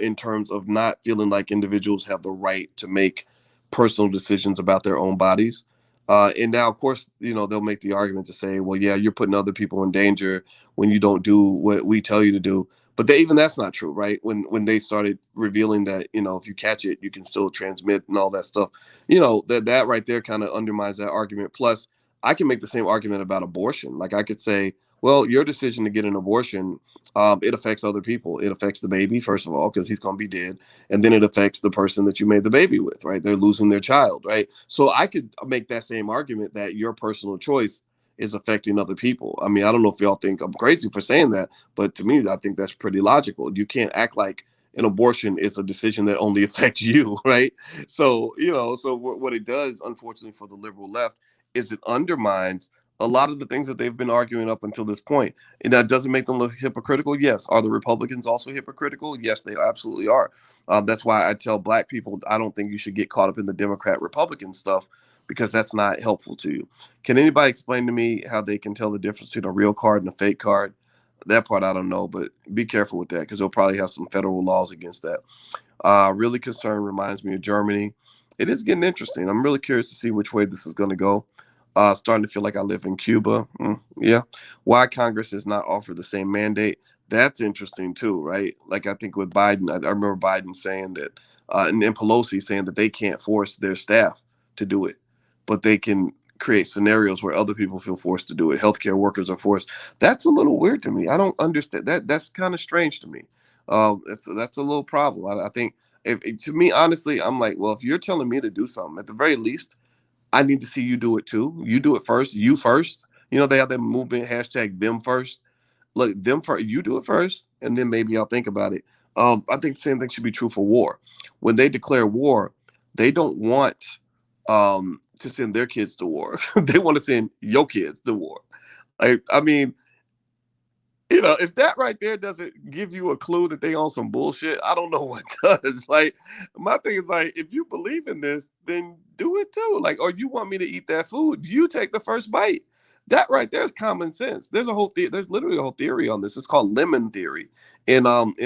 in terms of not feeling like individuals have the right to make personal decisions about their own bodies. And now, of course, they'll make the argument to say, well, yeah, you're putting other people in danger when you don't do what we tell you to do. But even that's not true, right? When they started revealing that, if you catch it, you can still transmit and all that stuff, that right there kind of undermines that argument. Plus, I can make the same argument about abortion. Like I could say, well, your decision to get an abortion, it affects other people. It affects the baby, first of all, because he's going to be dead. And then it affects the person that you made the baby with, right? They're losing their child, right? So I could make that same argument that your personal choice is affecting other people. I mean, I don't know if y'all think I'm crazy for saying that, but to me, I think that's pretty logical. You can't act like an abortion is a decision that only affects you, right? So, so what it does, unfortunately, for the liberal left is it undermines a lot of the things that they've been arguing up until this point. And that doesn't make them look hypocritical. Yes. Are the Republicans also hypocritical? Yes, they absolutely are. That's why I tell black people I don't think you should get caught up in the Democrat Republican stuff, because that's not helpful to you. Can anybody explain to me how they can tell the difference between a real card and a fake card? That part I don't know, but be careful with that, because they'll probably have some federal laws against that. Really concerned, reminds me of Germany. It is getting interesting. I'm really curious to see which way this is going to go. Starting to feel like I live in Cuba. Yeah. Why Congress is not offered the same mandate. That's interesting too, right? Like I think with Biden, I remember Biden saying that, and Pelosi saying that they can't force their staff to do it, but they can create scenarios where other people feel forced to do it. Healthcare workers are forced. That's a little weird to me. I don't understand that. That's kind of strange to me. That's a little problem. I think, to me, honestly, I'm like, well, if you're telling me to do something, at the very least, I need to see you do it too. You do it first. You first. They have that movement hashtag them first. Look, them first. You do it first, and then maybe I'll think about it. I think the same thing should be true for war. When they declare war, they don't want to send their kids to war. They want to send your kids to war. Like, I mean, if that right there doesn't give you a clue that they on some bullshit, I don't know what does. Like, my thing is like, if you believe in this, then do it too. Like, or you want me to eat that food, you take the first bite. That right there is common sense. There's literally a whole theory on this. It's called lemon theory in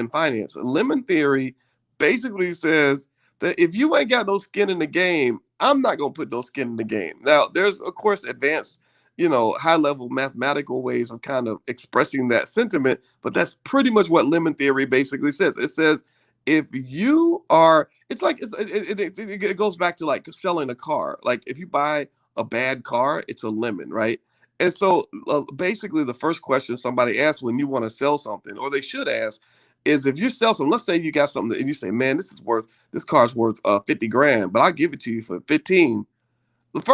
finance. Lemon theory basically says that if you ain't got no skin in the game, I'm not gonna put no skin in the game. Now, there's of course advanced, high level mathematical ways of kind of expressing that sentiment. But that's pretty much what lemon theory basically says. It says, if you are, it's like, it goes back to like selling a car. Like if you buy a bad car, it's a lemon, right? And so basically, the first question somebody asks when you want to sell something, or they should ask, is if you sell something, let's say you got something and you say, man, this car's worth 50 grand, but I'll give it to you for 15. What's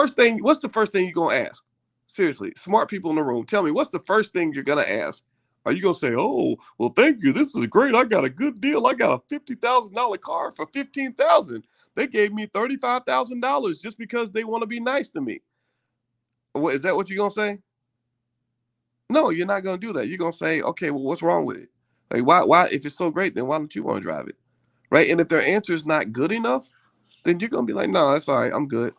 the first thing you're gonna ask? Seriously, smart people in the room, tell me, what's the first thing you're gonna ask? Are you gonna say, "Oh, well, thank you. This is great. I got a good deal. I got a $50,000 car for 15,000. They gave me $35,000 just because they want to be nice to me." What is that? What you gonna say? No, you're not gonna do that. You're gonna say, "Okay, well, what's wrong with it? Like, why? If it's so great, then why don't you want to drive it, right?" And if their answer is not good enough, then you're gonna be like, "No, that's all right. I'm good."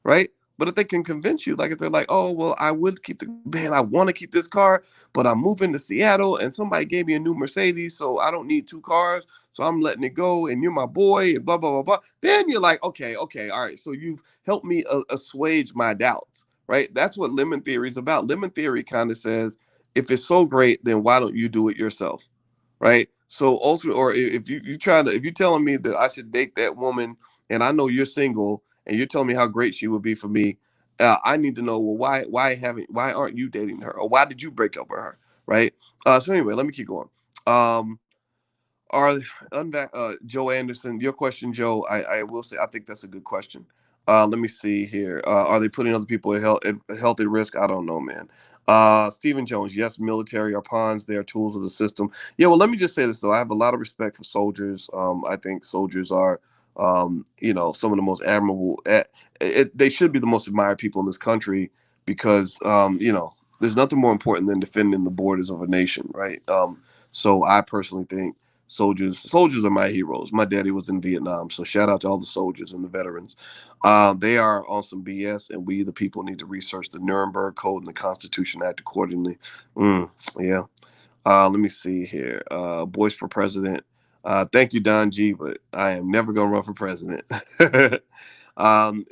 Right? But if they can convince you, like if they're like, "Oh, well, I would keep the man, I want to keep this car, but I'm moving to Seattle and somebody gave me a new Mercedes, so I don't need two cars, so I'm letting it go, and you're my boy, and blah blah blah blah." Then you're like, "Okay, okay, all right." So you've helped me assuage my doubts, right? That's what lemon theory is about. Lemon theory kind of says, if it's so great, then why don't you do it yourself, right? So ultimately, or if you're telling me that I should date that woman, and I know you're single and you're telling me how great she would be for me, I need to know, well, why aren't you dating her, or why did you break up with her, right? So anyway, let me keep going. Um, are Joe Anderson, your question, Joe? I will say I think that's a good question. Let me see here. Are they putting other people at healthy risk? I don't know, man. Stephen Jones, yes, military are pawns. They are tools of the system. Yeah, well, let me just say this, though. I have a lot of respect for soldiers. I think soldiers are, some of the most admirable. They should be the most admired people in this country because, there's nothing more important than defending the borders of a nation, right? So I personally think soldiers are my heroes. My daddy was in Vietnam, so shout out to all the soldiers and the veterans. They are on some BS, and we, the people, need to research the Nuremberg Code and the Constitution Act accordingly. Yeah. Let me see here. Boyce for president. Thank you, Don G, but I am never going to run for president.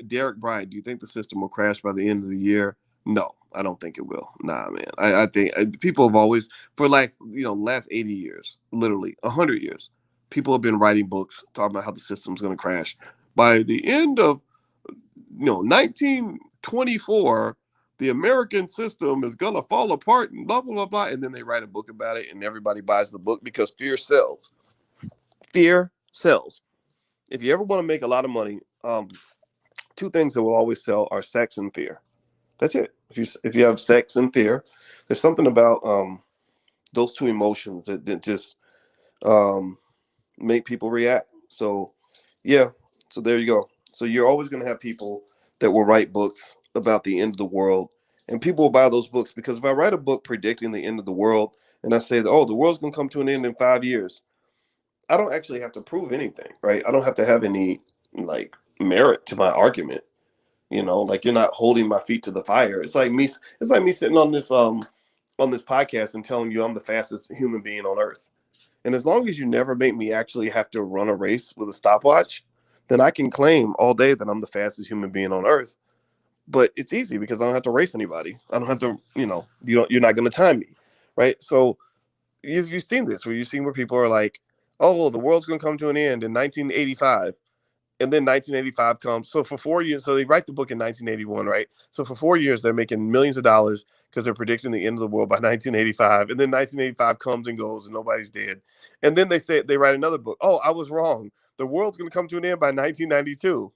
Derek Bryant, do you think the system will crash by the end of the year? No, I don't think it will. Nah, man. I think people have always, for like, last 80 years, literally 100 years, people have been writing books talking about how the system's going to crash. By the end of 1924, the American system is gonna fall apart and blah blah blah blah. And then they write a book about it, and everybody buys the book because fear sells. Fear sells. If you ever want to make a lot of money, two things that will always sell are sex and fear. That's it. If you have sex and fear, there's something about those two emotions that just um, make people react. So, yeah. So there you go. So you're always going to have people that will write books about the end of the world, and people will buy those books because if I write a book predicting the end of the world, and I say, "Oh, the world's going to come to an end in 5 years," I don't actually have to prove anything, right? I don't have to have any like merit to my argument. Like you're not holding my feet to the fire. It's like me. It's like me sitting on this podcast and telling you I'm the fastest human being on earth. And as long as you never make me actually have to run a race with a stopwatch, then I can claim all day that I'm the fastest human being on earth. But it's easy because I don't have to race anybody. I don't have to, you're not going to time me, right? So you've seen this where you've seen where people are like, oh, the world's going to come to an end in 1985. And then 1985 comes. So for 4 years, so they write the book in 1981, right? So for 4 years, they're making millions of dollars because they're predicting the end of the world by 1985. And then 1985 comes and goes and nobody's dead. And then they write another book. Oh, I was wrong. The world's going to come to an end by 1992.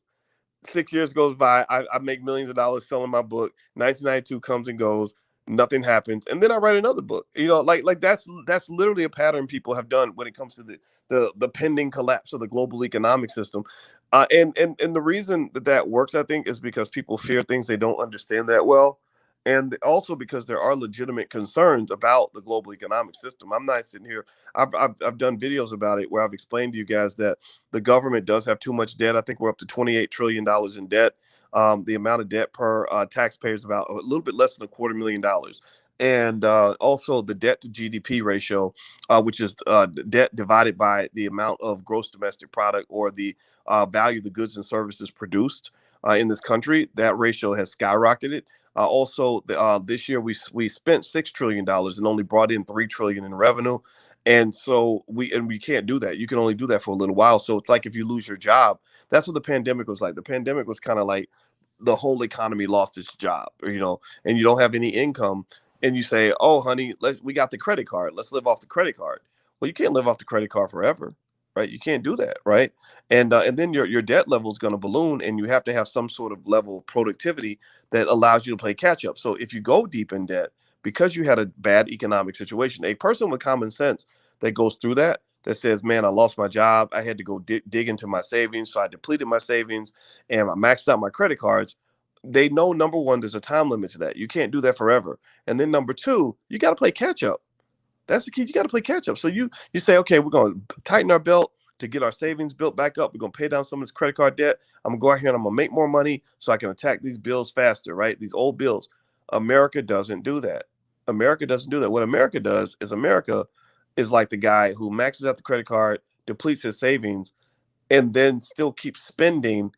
6 years goes by. I make millions of dollars selling my book. 1992 comes and goes. Nothing happens, and then I write another book. Like that's literally a pattern people have done when it comes to the pending collapse of the global economic system. And the reason that works, I think, is because people fear things they don't understand that well, and also because there are legitimate concerns about the global economic system. I'm not sitting here. I've done videos about it where I've explained to you guys that the government does have too much debt. I think we're up to $28 trillion in debt. The amount of debt per taxpayer is about a little bit less than $250,000. And also the debt to GDP ratio, which is debt divided by the amount of gross domestic product or the value of the goods and services produced in this country, that ratio has skyrocketed. Also, this year we spent $6 trillion and only brought in $3 trillion in revenue. And so we can't do that. You can only do that for a little while. So it's like if you lose your job, that's what the pandemic was like. The pandemic was kind of like the whole economy lost its job, and you don't have any income. And you say, "Oh, honey, we got the credit card. Let's live off the credit card." Well, you can't live off the credit card forever, right? You can't do that, right? And then your debt level is going to balloon, and you have to have some sort of level of productivity that allows you to play catch up. So if you go deep in debt because you had a bad economic situation, a person with common sense that goes through that says, man, I lost my job. I had to go dig into my savings. So I depleted my savings and I maxed out my credit cards. They know, number one, there's a time limit to that. You can't do that forever. And then number two, you got to play catch up. That's the key. You got to play catch up. So you say, okay, we're going to tighten our belt to get our savings built back up. We're going to pay down some of this credit card debt. I'm going to go out here and I'm going to make more money so I can attack these bills faster, right? These old bills. America doesn't do that. America doesn't do that. What America does is America is like the guy who maxes out the credit card, depletes his savings, and then still keeps spending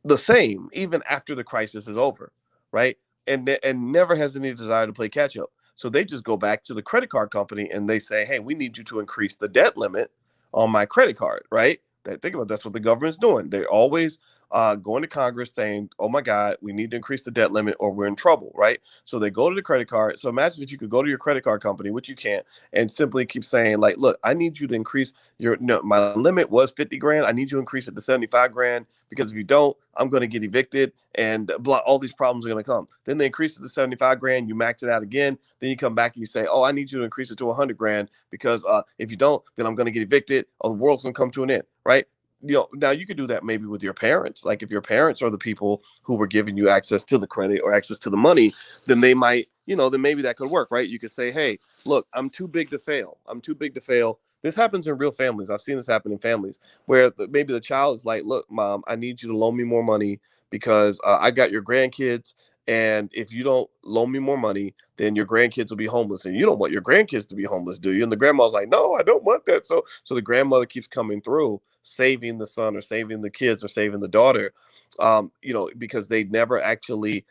the same even after the crisis is over, right? And never has any desire to play catch up. So they just go back to the credit card company and they say, "Hey, we need you to increase the debt limit on my credit card," right? Think about it, that's what the government's doing. They're always going to Congress saying, oh my God, we need to increase the debt limit or we're in trouble, right? So they go to the credit card. So imagine that you could go to your credit card company, which you can't, and simply keep saying, like, look, I need you to increase your, no, my limit was 50 grand. I need you to increase it to 75 grand because if you don't, I'm going to get evicted and blah, all these problems are going to come. Then they increase it to 75 grand. You max it out again. Then you come back and you say, oh, I need you to increase it to 100 grand because if you don't, then I'm going to get evicted or the world's going to come to an end, right? Now you could do that maybe with your parents. Like if your parents are the people who were giving you access to the credit or access to the money, then they might, then maybe that could work, right? You could say, hey, look, I'm too big to fail. I'm too big to fail. This happens in real families. I've seen this happen in families where maybe the child is like, look, mom, I need you to loan me more money because I got your grandkids. And if you don't loan me more money, then your grandkids will be homeless. And you don't want your grandkids to be homeless, do you? And the grandma's like, no, I don't want that. So the grandmother keeps coming through, saving the son or saving the kids or saving the daughter, because they never actually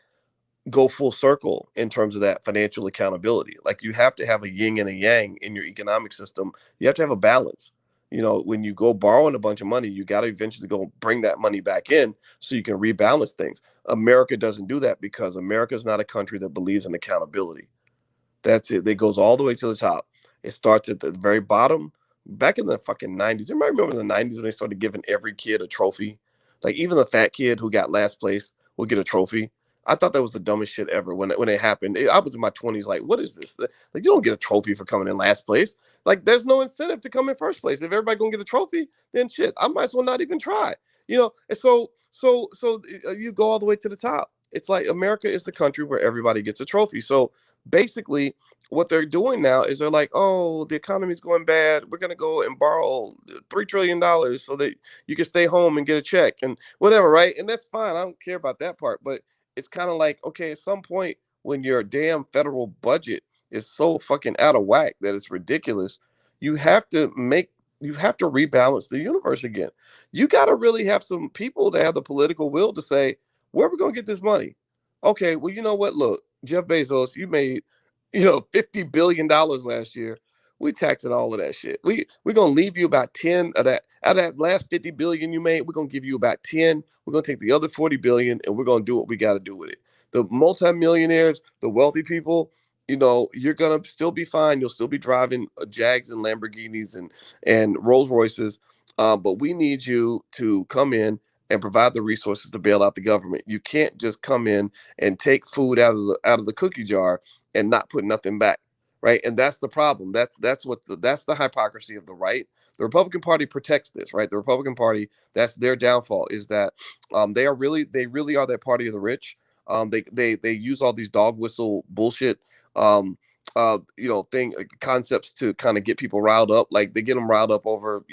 go full circle in terms of that financial accountability. Like you have to have a yin and a yang in your economic system. You have to have a balance. When you go borrowing a bunch of money, you got to eventually go bring that money back in so you can rebalance things. America doesn't do that because America is not a country that believes in accountability. That's it. It goes all the way to the top. It starts at the very bottom. Back in the fucking 90s. Everybody remember the 90s when they started giving every kid a trophy? Like even the fat kid who got last place will get a trophy. I thought that was the dumbest shit ever when it happened. I was in my 20s like, what is this? Like you don't get a trophy for coming in last place. Like there's no incentive to come in first place. If everybody gonna get a trophy, then shit, I might as well not even try. And so you go all the way to the top. It's like America is the country where everybody gets a trophy. So basically what they're doing now is they're like, oh, the economy's going bad. We're going to go and borrow $3 trillion so that you can stay home and get a check and whatever, right? And that's fine. I don't care about that part. But it's kind of like, okay, at some point when your damn federal budget is so fucking out of whack that it's ridiculous, you have to rebalance the universe again. You got to really have some people that have the political will to say, where are we going to get this money? Okay, well, you know what? Look, Jeff Bezos, you made, $50 billion last year. We taxing all of that shit. We're gonna leave you about 10 of that. Out of that last 50 billion you made, we're gonna give you about 10. We're gonna take the other 40 billion and we're gonna do what we gotta do with it. The multimillionaires, the wealthy people, you're gonna still be fine. You'll still be driving Jags and Lamborghinis and Rolls Royces. But we need you to come in and provide the resources to bail out the government. You can't just come in and take food out of the cookie jar and not put nothing back, right? And that's the problem. That's the hypocrisy of the right. The Republican Party protects this, right? The Republican Party, that's their downfall, is that they really are that party of the rich. They use all these dog whistle bullshit concepts to kind of get people riled up. Like they get them riled up over,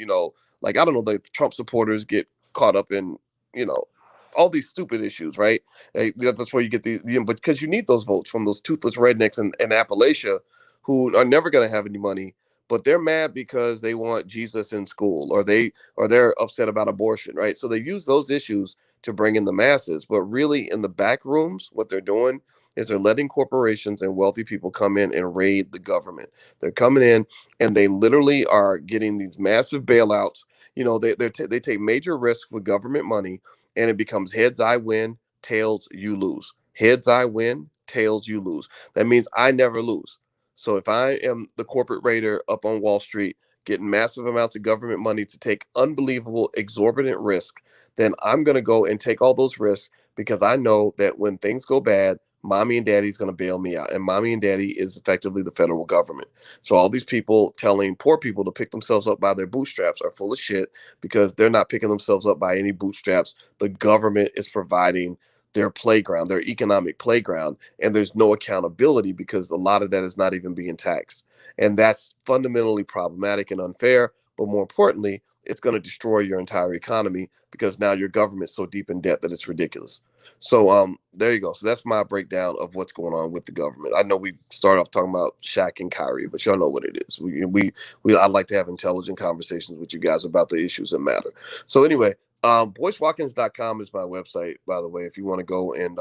like I don't know, the Trump supporters get caught up in, you know, all these stupid issues, right? That's where you get but because you need those votes from those toothless rednecks in Appalachia who are never going to have any money, but they're mad because they want Jesus in school or they're upset about abortion, right? So they use those issues to bring in the masses, but really in the back rooms, what they're doing is they're letting corporations and wealthy people come in and raid the government. They're coming in and they literally are getting these massive bailouts. They take major risks with government money, and it becomes heads I win, tails you lose. Heads I win, tails you lose. That means I never lose. So if I am the corporate raider up on Wall Street, getting massive amounts of government money to take unbelievable, exorbitant risk, then I'm going to go and take all those risks because I know that when things go bad, mommy and daddy's going to bail me out. And mommy and daddy is effectively the federal government. So all these people telling poor people to pick themselves up by their bootstraps are full of shit because they're not picking themselves up by any bootstraps. The government is providing their playground, their economic playground, and there's no accountability because a lot of that is not even being taxed. And that's fundamentally problematic and unfair. But more importantly, it's going to destroy your entire economy because now your government's so deep in debt that it's ridiculous. So there you go. So that's my breakdown of what's going on with the government. I know we started off talking about Shaq and Kyrie, but y'all know what it is. I like to have intelligent conversations with you guys about the issues that matter. So anyway, BoyceWatkins.com is my website, by the way, if you want to go and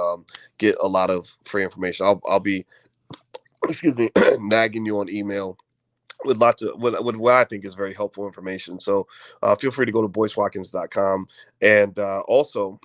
get a lot of free information. I'll be, excuse me, nagging you on email with lots of with what I think is very helpful information. So feel free to go to BoyceWatkins.com. And also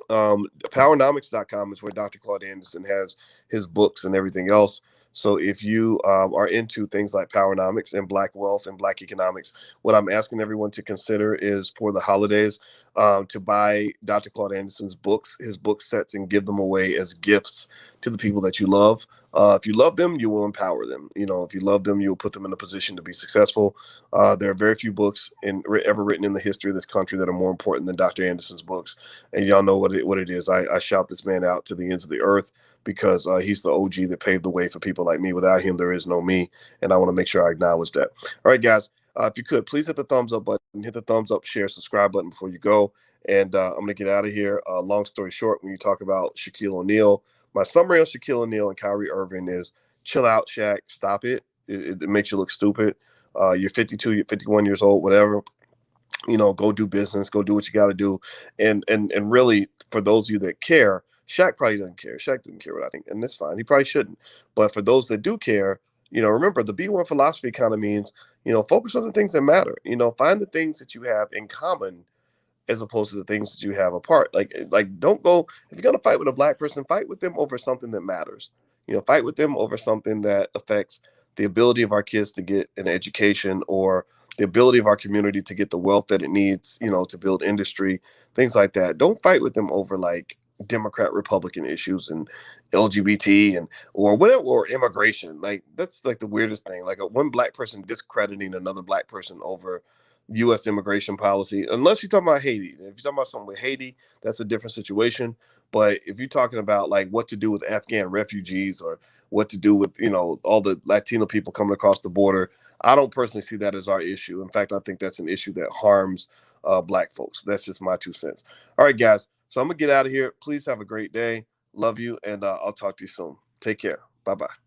Powernomics.com is where Dr. Claude Anderson has his books and everything else. So if you are into things like Powernomics and Black wealth and Black economics, what I'm asking everyone to consider is for the holidays to buy Dr. Claude Anderson's books, his book sets, and give them away as gifts to the people that you love. If you love them, you will empower them. You know, if you love them, you will put them in a position to be successful. There are very few books ever written in the history of this country that are more important than Dr. Anderson's books, and y'all know what it is. I shout this man out to the ends of the earth because he's the OG that paved the way for people like me. Without him, there is no me, and I want to make sure I acknowledge that. All right, guys, if you could please hit the thumbs up button, hit the thumbs up, share, subscribe button before you go. And I'm gonna get out of here. Long story short, when you talk about Shaquille O'Neal, my summary on Shaquille O'Neal and Kyrie Irving is: chill out, Shaq. Stop it. It makes you look stupid. You're 52, you're 51 years old, whatever. You know, go do business, go do what you got to do. And really, for those of you that care, Shaq probably doesn't care. Shaq didn't care what I think, and that's fine. He probably shouldn't. But for those that do care, you know, remember the B1 philosophy kind of means, you know, focus on the things that matter. You know, find the things that you have in common as opposed to the things that you have apart. Like don't go, if you're gonna fight with a black person, fight with them over something that matters. You know, fight with them over something that affects the ability of our kids to get an education, or the ability of our community to get the wealth that it needs, you know, to build industry, things like that. Don't fight with them over like Democrat Republican issues and LGBT and or whatever, or immigration. Like that's like the weirdest thing. Like one black person discrediting another black person over U.S. immigration policy, unless you're talking about Haiti. If you're talking about something with Haiti, that's a different situation. But if you're talking about like what to do with Afghan refugees, or what to do with, you know, all the Latino people coming across the border, I don't personally see that as our issue. In fact, I think that's an issue that harms black folks. That's just my 2 cents. All right, guys. So I'm gonna get out of here. Please have a great day. Love you, and I'll talk to you soon. Take care. Bye bye.